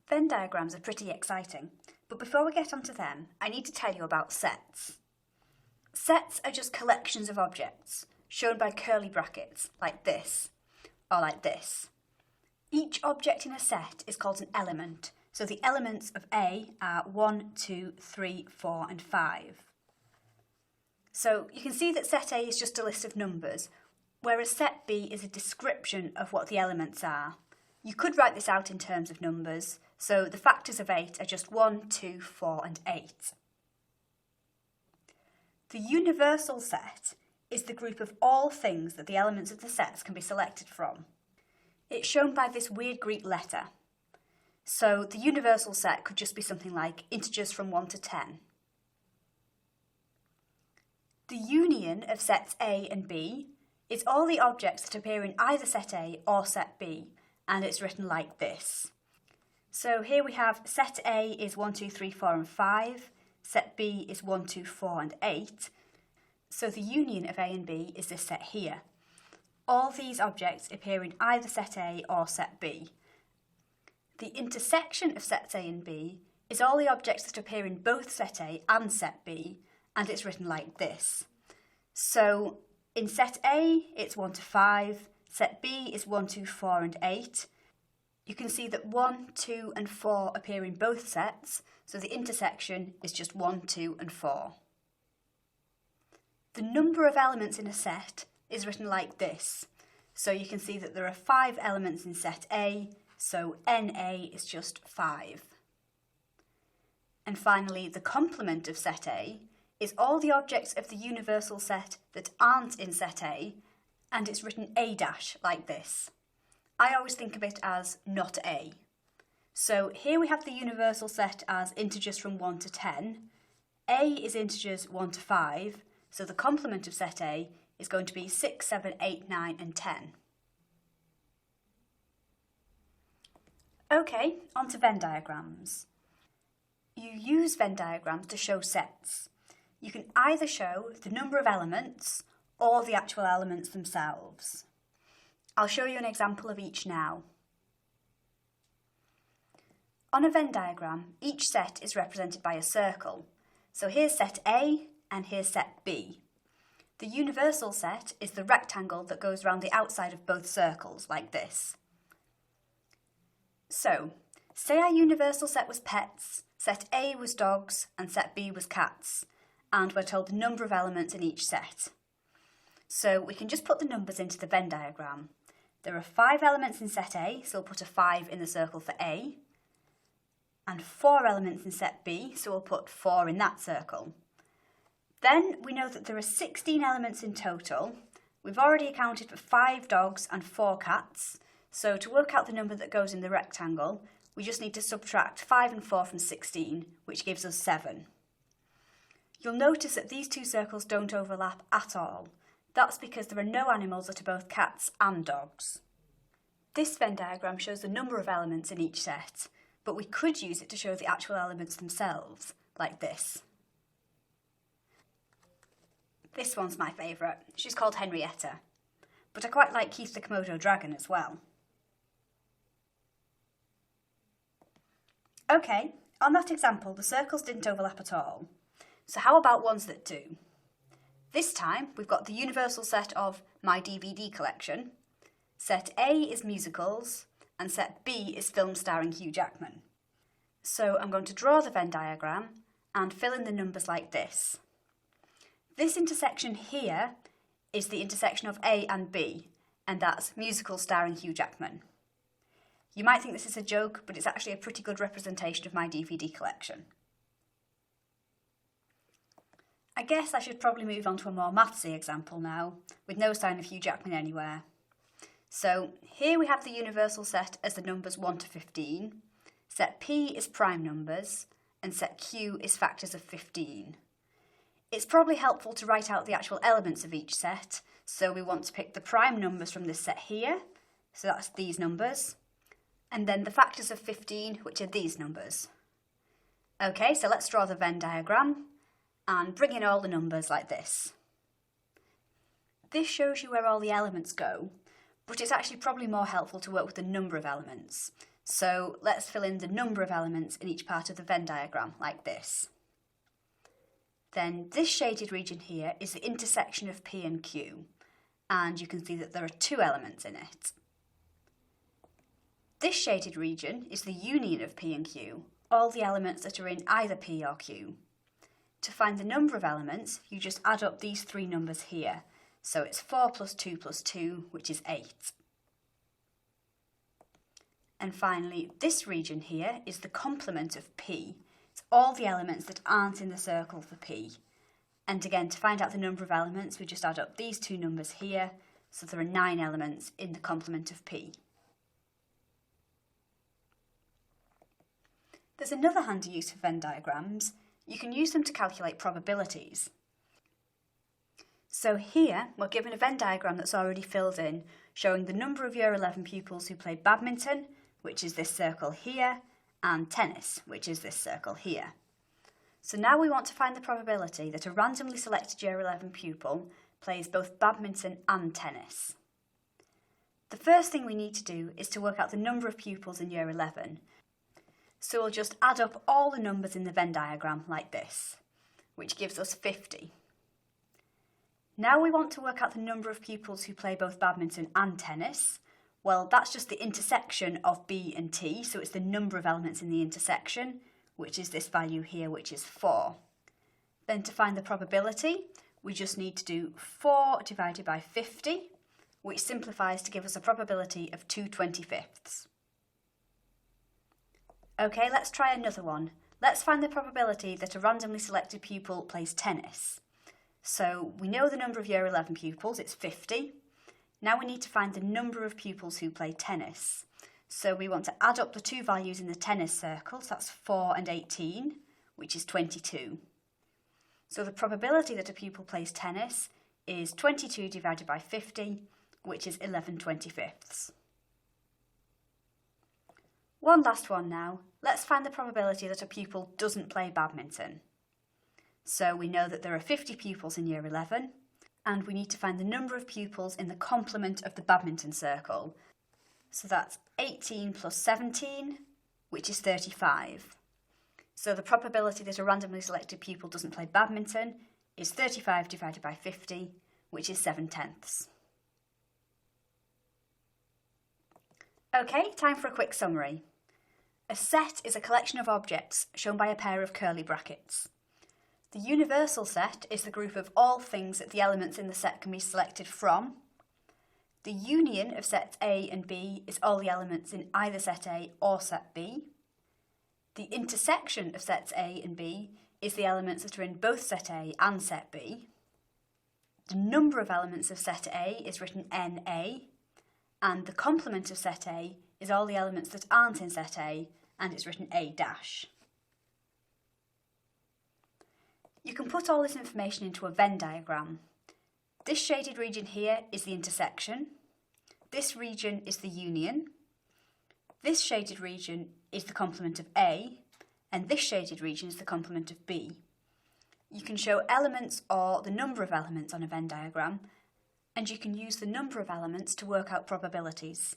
Venn diagrams are pretty exciting, but before we get onto them, I need to tell you about sets. Sets are just collections of objects, shown by curly brackets, like this, or like this. Each object in a set is called an element, so the elements of A are 1, 2, 3, 4 and 5. So you can see that set A is just a list of numbers, whereas set B is a description of what the elements are. You could write this out in terms of numbers, so the factors of 8 are just 1, 2, 4 and 8. The universal set is the group of all things that the elements of the sets can be selected from. It's shown by this weird Greek letter. So the universal set could just be something like integers from 1 to 10. The union of sets A and B is all the objects that appear in either set A or set B, and it's written like this. So here we have set A is 1, 2, 3, 4 and 5, set B is 1, 2, 4 and 8. So the union of A and B is this set here. All these objects appear in either set A or set B. The intersection of sets A and B is all the objects that appear in both set A and set B, and it's written like this. So in set A, it's 1 to 5, set B is 1, 2, 4 and 8. You can see that 1, 2 and 4 appear in both sets, so the intersection is just 1, 2 and 4. The number of elements in a set is written like this. So you can see that there are 5 elements in set A, so NA is just 5. And finally, the complement of set A is all the objects of the universal set that aren't in set A, and it's written A' like this. I always think of it as not A. So here we have the universal set as integers from 1 to 10. A is integers 1 to 5, so the complement of set A is going to be 6, 7, 8, 9 and 10. Okay, on to Venn diagrams. You use Venn diagrams to show sets. You can either show the number of elements or the actual elements themselves. I'll show you an example of each now. On a Venn diagram, each set is represented by a circle. So here's set A and here's set B. The universal set is the rectangle that goes around the outside of both circles, like this. So, say our universal set was pets, set A was dogs, and set B was cats, and we're told the number of elements in each set. So we can just put the numbers into the Venn diagram. There are 5 elements in set A, so we'll put a 5 in the circle for A, and 4 elements in set B, so we'll put 4 in that circle. Then we know that there are 16 elements in total. We've already accounted for 5 dogs and 4 cats, so to work out the number that goes in the rectangle, we just need to subtract 5 and 4 from 16, which gives us 7. You'll notice that these two circles don't overlap at all. That's because there are no animals that are both cats and dogs. This Venn diagram shows the number of elements in each set, but we could use it to show the actual elements themselves, like this. This one's my favourite. She's called Henrietta, but I quite like Keith the Komodo dragon as well. Okay, on that example, the circles didn't overlap at all. So how about ones that do? This time, we've got the universal set of my DVD collection. Set A is musicals, and set B is films starring Hugh Jackman. So I'm going to draw the Venn diagram and fill in the numbers like this. This intersection here is the intersection of A and B, and that's musicals starring Hugh Jackman. You might think this is a joke, but it's actually a pretty good representation of my DVD collection. I guess I should probably move on to a more mathsy example now, with no sign of Hugh Jackman anywhere. So here we have the universal set as the numbers 1 to 15, set P is prime numbers, and set Q is factors of 15. It's probably helpful to write out the actual elements of each set, so we want to pick the prime numbers from this set here, so that's these numbers, and then the factors of 15, which are these numbers. Okay, so let's draw the Venn diagram and bring in all the numbers like this. This shows you where all the elements go, but it's actually probably more helpful to work with the number of elements. So let's fill in the number of elements in each part of the Venn diagram, like this. Then this shaded region here is the intersection of P and Q, and you can see that there are 2 elements in it. This shaded region is the union of P and Q, all the elements that are in either P or Q. To find the number of elements, you just add up these 3 numbers here. So it's 4 plus 2 plus 2, which is 8. And finally, this region here is the complement of P. It's all the elements that aren't in the circle for P. And again, to find out the number of elements, we just add up these 2 numbers here. So there are 9 elements in the complement of P. There's another handy use of Venn diagrams. You can use them to calculate probabilities. So here, we're given a Venn diagram that's already filled in, showing the number of Year 11 pupils who play badminton, which is this circle here, and tennis, which is this circle here. So now we want to find the probability that a randomly selected Year 11 pupil plays both badminton and tennis. The first thing we need to do is to work out the number of pupils in Year 11. So we'll just add up all the numbers in the Venn diagram like this, which gives us 50. Now we want to work out the number of pupils who play both badminton and tennis. Well, that's just the intersection of B and T, so it's the number of elements in the intersection, which is this value here, which is 4. Then to find the probability, we just need to do 4 divided by 50, which simplifies to give us a probability of 2/25. Okay, let's try another one. Let's find the probability that a randomly selected pupil plays tennis. So we know the number of Year 11 pupils, it's 50. Now we need to find the number of pupils who play tennis. So we want to add up the 2 values in the tennis circle, so that's 4 and 18, which is 22. So the probability that a pupil plays tennis is 22 divided by 50, which is 11/25. One last one now. Let's find the probability that a pupil doesn't play badminton. So we know that there are 50 pupils in Year 11, and we need to find the number of pupils in the complement of the badminton circle. So that's 18 plus 17, which is 35. So the probability that a randomly selected pupil doesn't play badminton is 35 divided by 50, which is 7/10. Okay, time for a quick summary. A set is a collection of objects shown by a pair of curly brackets. The universal set is the group of all things that the elements in the set can be selected from. The union of sets A and B is all the elements in either set A or set B. The intersection of sets A and B is the elements that are in both set A and set B. The number of elements of set A is written NA, and the complement of set A is all the elements that aren't in set A, and it's written A'. You can put all this information into a Venn diagram. This shaded region here is the intersection. This region is the union. This shaded region is the complement of A, and this shaded region is the complement of B. You can show elements or the number of elements on a Venn diagram, and you can use the number of elements to work out probabilities.